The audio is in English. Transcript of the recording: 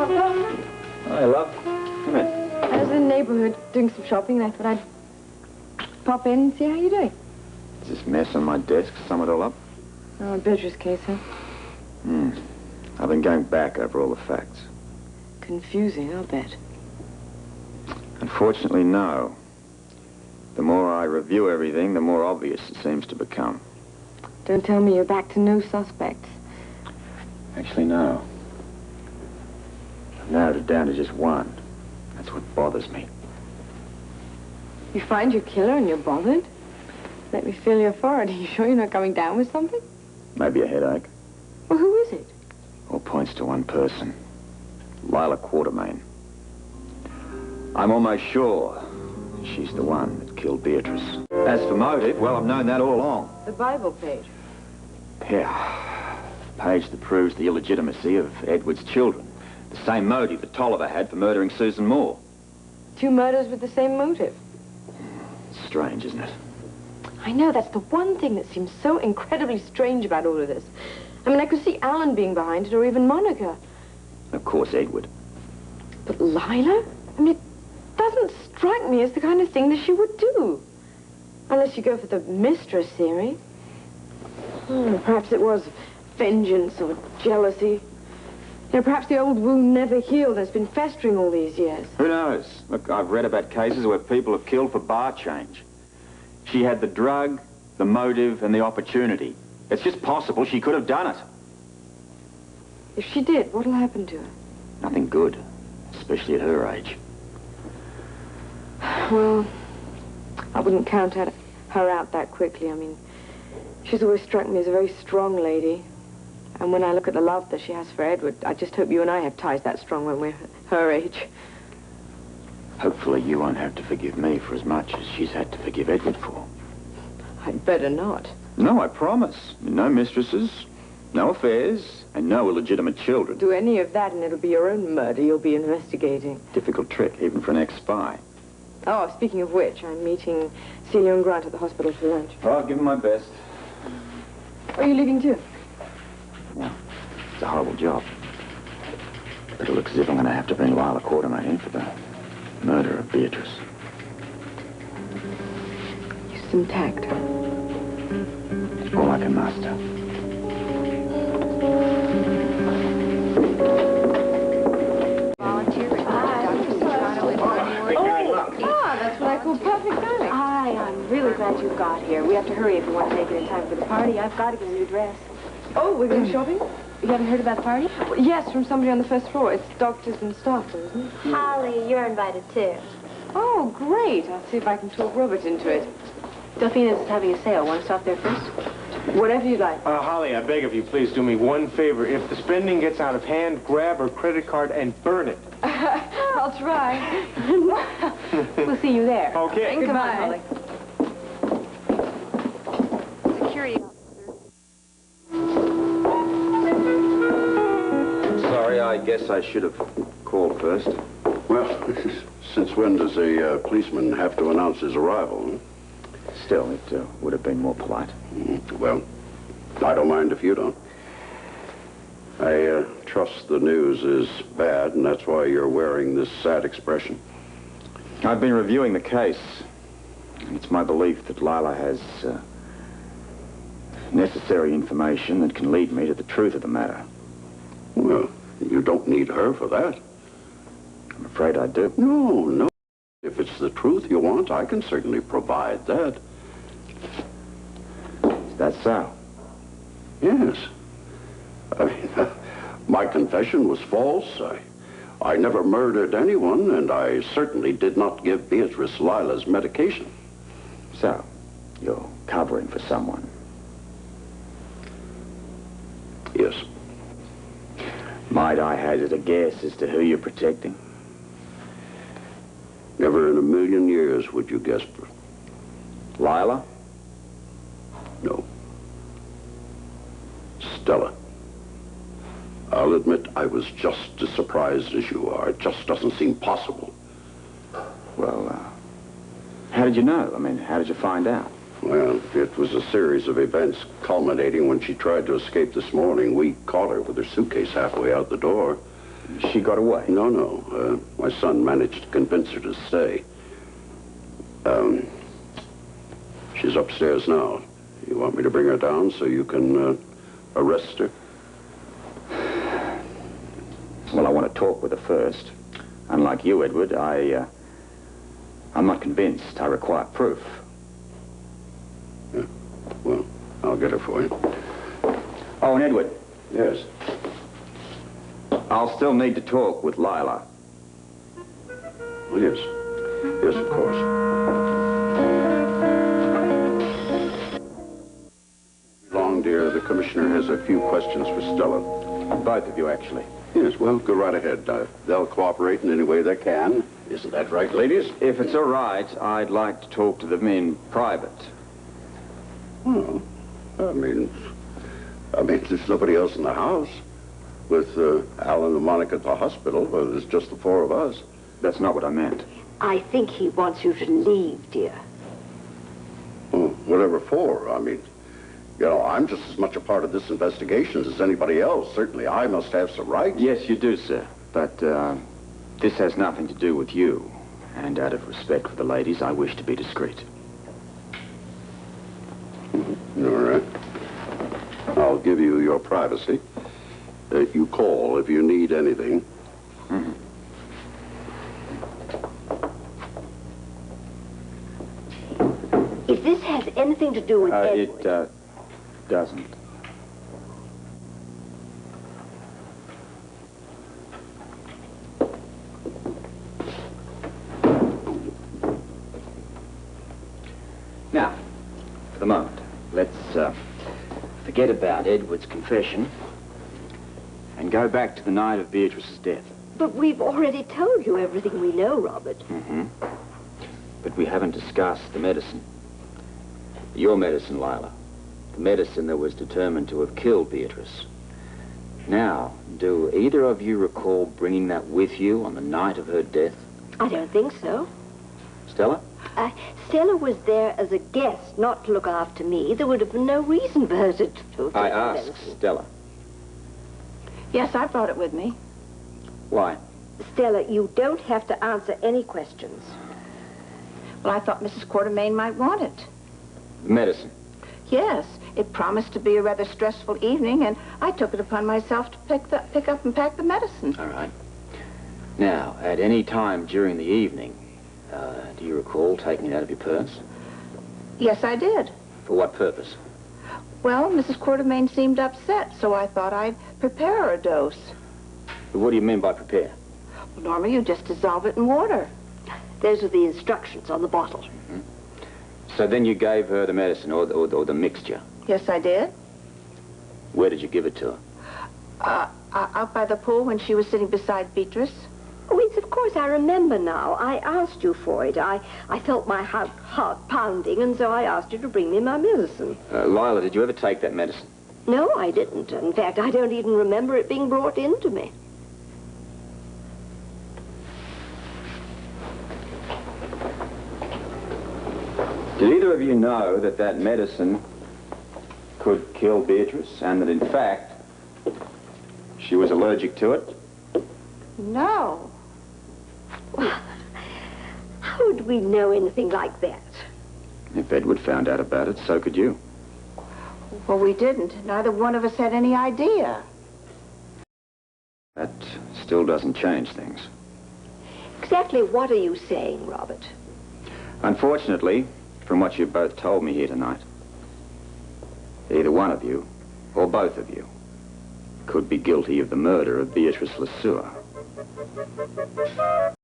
Papa. Hi, love. Come in. I was in the neighborhood doing some shopping, and I thought I'd pop in and see how you're doing. Is this mess on my desk sum it all up? Oh, Beatrice case, huh? I've been going back over all the facts. Confusing, I'll bet. Unfortunately, no. The more I review everything, the more obvious it seems to become. Don't tell me you're back to no suspects. Actually, no. I've narrowed it down to just one. That's what bothers me. You find your killer and you're bothered? Let me feel your forehead. Are you sure you're not coming down with something? Maybe a headache. Well, who is it? All points to one person. Lila Quartermain. I'm almost sure she's the one that killed Beatrice. As for motive, well, I've known that all along. The Bible page. Yeah. The page that proves the illegitimacy of Edward's children. The same motive that Tolliver had for murdering Susan Moore. 2 murders with the same motive. Strange, isn't it? I know, that's the one thing that seems so incredibly strange about all of this. I mean, I could see Alan being behind it, or even Monica. Of course, Edward. But Lila? I mean, it doesn't strike me as the kind of thing that she would do. Unless you go for the mistress theory. Perhaps it was vengeance or jealousy. You know, perhaps the old wound never healed and it's been festering all these years. Who knows? Look, I've read about cases where people have killed for bar change. She had the drug, the motive, and the opportunity. It's just possible she could have done it. If she did, what'll happen to her? Nothing good, especially at her age. Well, I wouldn't count her out that quickly. I mean, she's always struck me as a very strong lady. And when I look at the love that she has for Edward, I just hope you and I have ties that strong when we're her age. Hopefully you won't have to forgive me for as much as she's had to forgive Edward for. I'd better not. No, I promise. No mistresses, no affairs, and no illegitimate children. Do any of that and it'll be your own murder you'll be investigating. Difficult trick, even for an ex-spy. Oh, speaking of which, I'm meeting Celia and Grant at the hospital for lunch. Oh, I'll give them my best. Are you leaving too? Yeah, it's a horrible job. But it looks as if I'm going to have to bring Lila Quartermain in for the murder of Beatrice. Use some tact. All I can muster. That's what I call perfect timing. Hi, I'm really glad you got here. We have to hurry if we want to make it in time for the party. I've got to get a new dress. Oh, we're going shopping? You haven't heard about the party? Well, yes, from somebody on the first floor. It's doctors and staff, though, isn't it? Holly, you're invited too. Oh, great. I'll see if I can talk Robert into it. Delphina's is having a sale. Want to stop there first? Whatever you like. Holly, I beg of you, please do me one favor. If the spending gets out of hand, grab her credit card and burn it. I'll try. We'll see you there. Okay. Goodbye. Come on, Holly. Security Sorry, I guess I should have called first. Well, since when does a policeman have to announce his arrival? Still, it would have been more polite. Well, I don't mind if you don't. I trust the news is bad, and that's why you're wearing this sad expression. I've been reviewing the case. It's my belief that Lila has necessary information that can lead me to the truth of the matter. Well, you don't need her for that. I'm afraid I do. No. If it's the truth you want, I can certainly provide that. Is that so? Yes. I mean, my confession was false. I never murdered anyone, and I certainly did not give Beatrice Lila's medication. So, you're covering for someone? Yes. Might I hazard a guess as to who you're protecting? Never in a million years would you guess. Lila? No. Stella. I'll admit I was just as surprised as you are. It just doesn't seem possible. Well, how did you know? I mean, how did you find out? Well, it was a series of events culminating when she tried to escape this morning. We caught her with her suitcase halfway out the door. She got away? No. My son managed to convince her to stay. She's upstairs now. You want me to bring her down so you can arrest her? Well, I want to talk with her first. Unlike you, Edward, I'm not convinced. I require proof. Yeah. Well, I'll get her for you. Oh, and Edward. Yes. I'll still need to talk with Lila. Well, yes. Yes, of course. Long, dear. The commissioner has a few questions for Stella. Both of you, actually. Yes, well, go right ahead. They'll cooperate in any way they can. Isn't that right, ladies? If it's all right, I'd like to talk to them in private. Well, I mean, there's nobody else in the house. With Alan and Monica at the hospital, well, there's just the four of us. That's not what I meant. I think he wants you to leave, dear. Well, whatever for. I mean, you know, I'm just as much a part of this investigation as anybody else. Certainly, I must have some rights. Yes, you do, sir. But this has nothing to do with you. And out of respect for the ladies, I wish to be discreet. All right. I'll give you your privacy. You call if you need anything. Mm-hmm. If this has anything to do with Edward... It doesn't. Now, for the moment, let's forget about Edward's confession and go back to the night of Beatrice's death. But we've already told you everything we know, Robert. Mm-hmm. But we haven't discussed the medicine. Your medicine, Lila. The medicine that was determined to have killed Beatrice. Now, do either of you recall bringing that with you on the night of her death? I don't think so. Stella? Stella was there as a guest, not to look after me. There would have been no reason for her to take I the asked medicine. Stella. Yes, I brought it with me. Why? Stella, you don't have to answer any questions. Well, I thought Mrs. Quartermain might want it. The medicine. Yes, it promised to be a rather stressful evening, and I took it upon myself to pick up and pack the medicine. All right. Now, at any time during the evening, do you recall taking it out of your purse? Yes, I did. For what purpose? Well, Mrs. Quartermain seemed upset, so I thought I'd prepare her a dose. But what do you mean by prepare? Well, Norma, you just dissolve it in water. Those are the instructions on the bottle. Mm-hmm. So then you gave her the medicine or the mixture? Yes, I did. Where did you give it to her? Out by the pool when she was sitting beside Beatrice. Oh, yes, of course, I remember now. I asked you for it. I felt my heart pounding, and so I asked you to bring me my medicine. Lila, did you ever take that medicine? No, I didn't. In fact, I don't even remember it being brought in to me. Did either of you know that that medicine could kill Beatrice, and that, in fact, she was allergic to it? No. How would we know anything like that? If Edward found out about it, so could you. Well, we didn't. Neither one of us had any idea. That still doesn't change things. Exactly what are you saying, Robert? Unfortunately, from what you've both told me here tonight, either one of you, or both of you, could be guilty of the murder of Beatrice LeSueur.